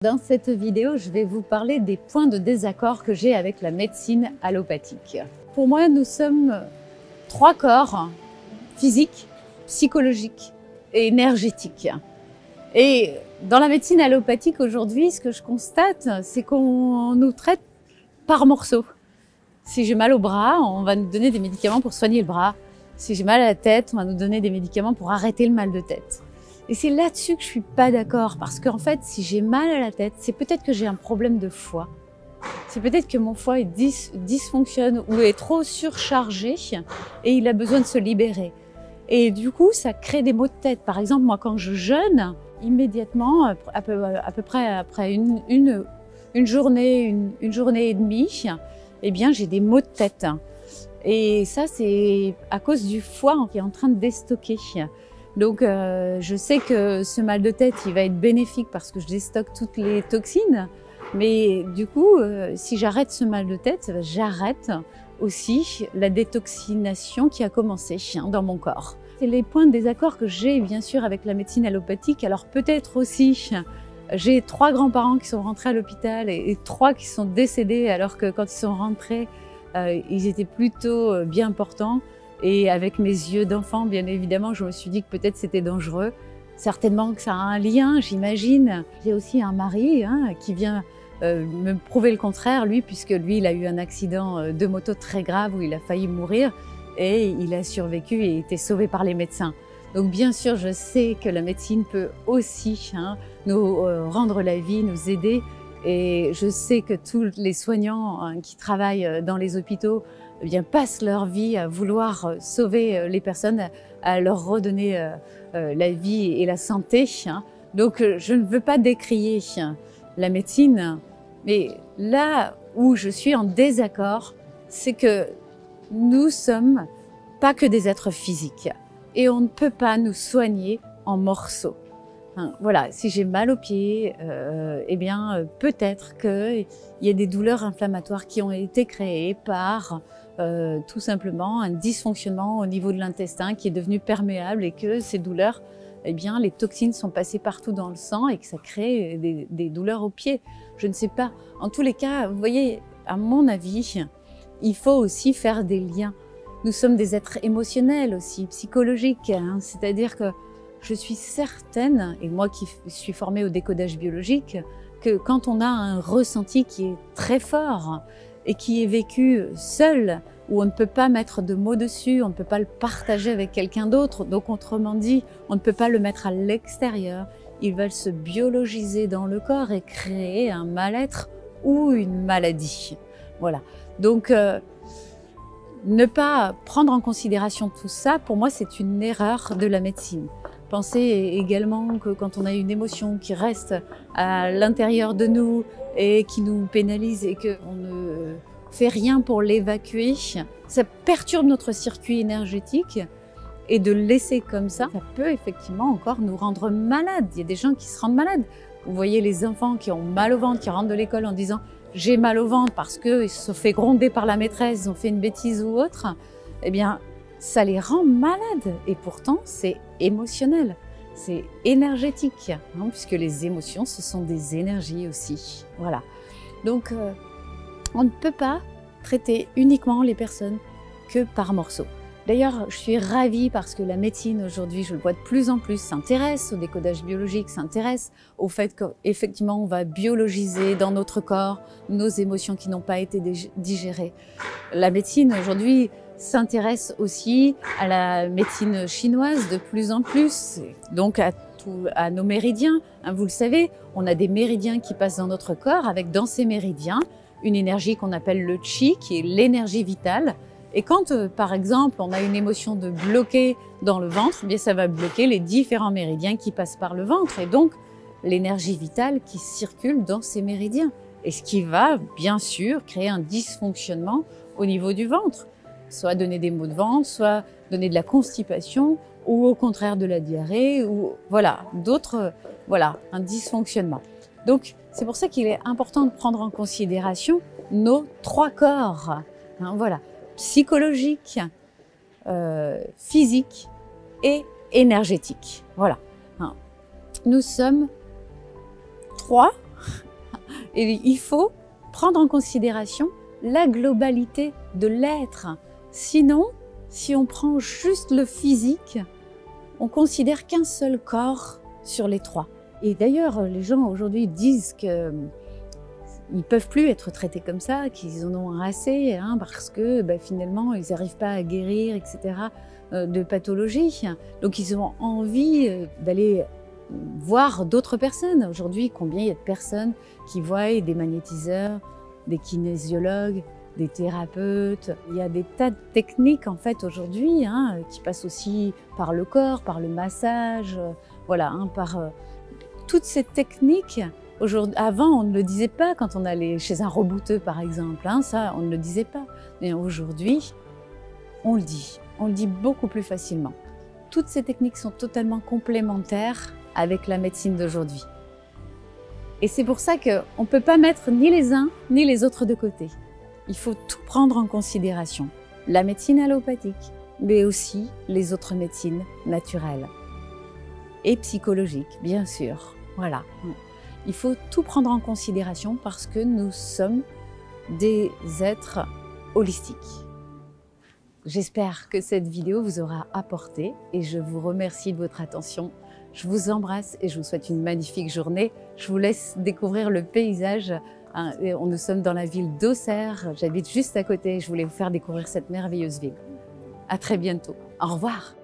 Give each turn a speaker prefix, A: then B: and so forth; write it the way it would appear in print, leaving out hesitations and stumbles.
A: Dans cette vidéo, je vais vous parler des points de désaccord que j'ai avec la médecine allopathique. Pour moi, nous sommes trois corps, physique, psychologique et énergétique. Et dans la médecine allopathique aujourd'hui, ce que je constate, c'est qu'on nous traite par morceaux. Si j'ai mal au bras, on va nous donner des médicaments pour soigner le bras. Si j'ai mal à la tête, on va nous donner des médicaments pour arrêter le mal de tête. Et c'est là-dessus que je suis pas d'accord, parce qu'en fait, si j'ai mal à la tête, c'est peut-être que j'ai un problème de foie. C'est peut-être que mon foie dysfonctionne ou est trop surchargé et il a besoin de se libérer. Et du coup, ça crée des maux de tête. Par exemple, moi, quand je jeûne, immédiatement, à peu près après une journée et demie, eh bien, j'ai des maux de tête. Et ça, c'est à cause du foie qui est en train de déstocker. Donc, je sais que ce mal de tête, il va être bénéfique parce que je déstocke toutes les toxines. Mais du coup, si j'arrête ce mal de tête, j'arrête aussi la détoxination qui a commencé dans mon corps. C'est les points de désaccord que j'ai bien sûr avec la médecine allopathique. Alors peut-être aussi, j'ai 3 grands-parents qui sont rentrés à l'hôpital et 3 qui sont décédés alors que quand ils sont rentrés, ils étaient plutôt bien portants. Et avec mes yeux d'enfant, bien évidemment, je me suis dit que peut-être c'était dangereux. Certainement que ça a un lien, j'imagine. J'ai aussi un mari qui vient me prouver le contraire, lui, puisque lui, il a eu un accident de moto très grave où il a failli mourir et il a survécu et été sauvé par les médecins. Donc bien sûr, je sais que la médecine peut aussi nous rendre la vie, nous aider. Et je sais que tous les soignants qui travaillent dans les hôpitaux eh bien, passent leur vie à vouloir sauver les personnes, à leur redonner la vie et la santé. Donc je ne veux pas décrier la médecine, mais là où je suis en désaccord, c'est que nous sommes pas que des êtres physiques et on ne peut pas nous soigner en morceaux. Voilà, si j'ai mal aux pieds, eh bien peut-être qu'il y a des douleurs inflammatoires qui ont été créées par tout simplement un dysfonctionnement au niveau de l'intestin qui est devenu perméable et que ces douleurs, eh bien les toxines sont passées partout dans le sang et que ça crée des douleurs aux pieds. Je ne sais pas. En tous les cas, vous voyez, à mon avis, il faut aussi faire des liens. Nous sommes des êtres émotionnels aussi, psychologiques, c'est-à-dire que je suis certaine, et moi qui suis formée au décodage biologique, que quand on a un ressenti qui est très fort et qui est vécu seul, où on ne peut pas mettre de mots dessus, on ne peut pas le partager avec quelqu'un d'autre, donc autrement dit, on ne peut pas le mettre à l'extérieur, il va se biologiser dans le corps et créer un mal-être ou une maladie. Voilà. Donc, ne pas prendre en considération tout ça, pour moi, c'est une erreur de la médecine. Pensez également que quand on a une émotion qui reste à l'intérieur de nous et qui nous pénalise et qu'on ne fait rien pour l'évacuer, ça perturbe notre circuit énergétique et de le laisser comme ça peut effectivement encore nous rendre malades. Il y a des gens qui se rendent malades. Vous voyez les enfants qui ont mal au ventre, qui rentrent de l'école en disant « j'ai mal au ventre » parce qu'ils se sont fait gronder par la maîtresse, ils ont fait une bêtise ou autre. Eh bien, ça les rend malades et pourtant c'est émotionnel, c'est énergétique, puisque les émotions ce sont des énergies aussi. Voilà. Donc on ne peut pas traiter uniquement les personnes que par morceaux. D'ailleurs, je suis ravie parce que la médecine aujourd'hui, je le vois de plus en plus, s'intéresse au décodage biologique, s'intéresse au fait qu'effectivement on va biologiser dans notre corps nos émotions qui n'ont pas été digérées. La médecine aujourd'hui s'intéresse aussi à la médecine chinoise de plus en plus, donc à nos méridiens. Vous le savez, on a des méridiens qui passent dans notre corps avec dans ces méridiens une énergie qu'on appelle le Qi, qui est l'énergie vitale. Et quand, par exemple, on a une émotion de bloquer dans le ventre, eh bien ça va bloquer les différents méridiens qui passent par le ventre et donc l'énergie vitale qui circule dans ces méridiens. Et ce qui va, bien sûr, créer un dysfonctionnement au niveau du ventre. Soit donner des maux de ventre, soit donner de la constipation, ou au contraire de la diarrhée, ou voilà, d'autres, voilà, un dysfonctionnement. Donc, c'est pour ça qu'il est important de prendre en considération nos 3 corps, voilà, psychologique, physique et énergétique. Voilà. Nous sommes 3 Et il faut prendre en considération la globalité de l'être. Sinon, si on prend juste le physique, on considère qu'un seul corps sur les trois. Et d'ailleurs, les gens aujourd'hui disent qu'ils ne peuvent plus être traités comme ça, qu'ils en ont assez, hein, parce que finalement, ils n'arrivent pas à guérir, etc., de pathologies. Donc, ils ont envie d'aller voir d'autres personnes. Aujourd'hui, combien il y a de personnes qui voient des magnétiseurs, des kinésiologues, des thérapeutes. Il y a des tas de techniques en fait aujourd'hui qui passent aussi par le corps, par le massage, voilà, par toutes ces techniques. Avant, on ne le disait pas quand on allait chez un rebouteux par exemple, ça on ne le disait pas. Mais aujourd'hui, on le dit beaucoup plus facilement. Toutes ces techniques sont totalement complémentaires avec la médecine d'aujourd'hui. Et c'est pour ça qu'on ne peut pas mettre ni les uns ni les autres de côté. Il faut tout prendre en considération. La médecine allopathique, mais aussi les autres médecines naturelles. Et psychologiques, bien sûr. Voilà. Il faut tout prendre en considération parce que nous sommes des êtres holistiques. J'espère que cette vidéo vous aura apporté et je vous remercie de votre attention. Je vous embrasse et je vous souhaite une magnifique journée. Je vous laisse découvrir le paysage. Nous sommes dans la ville d'Auxerre. J'habite juste à côté. Je voulais vous faire découvrir cette merveilleuse ville. À très bientôt. Au revoir.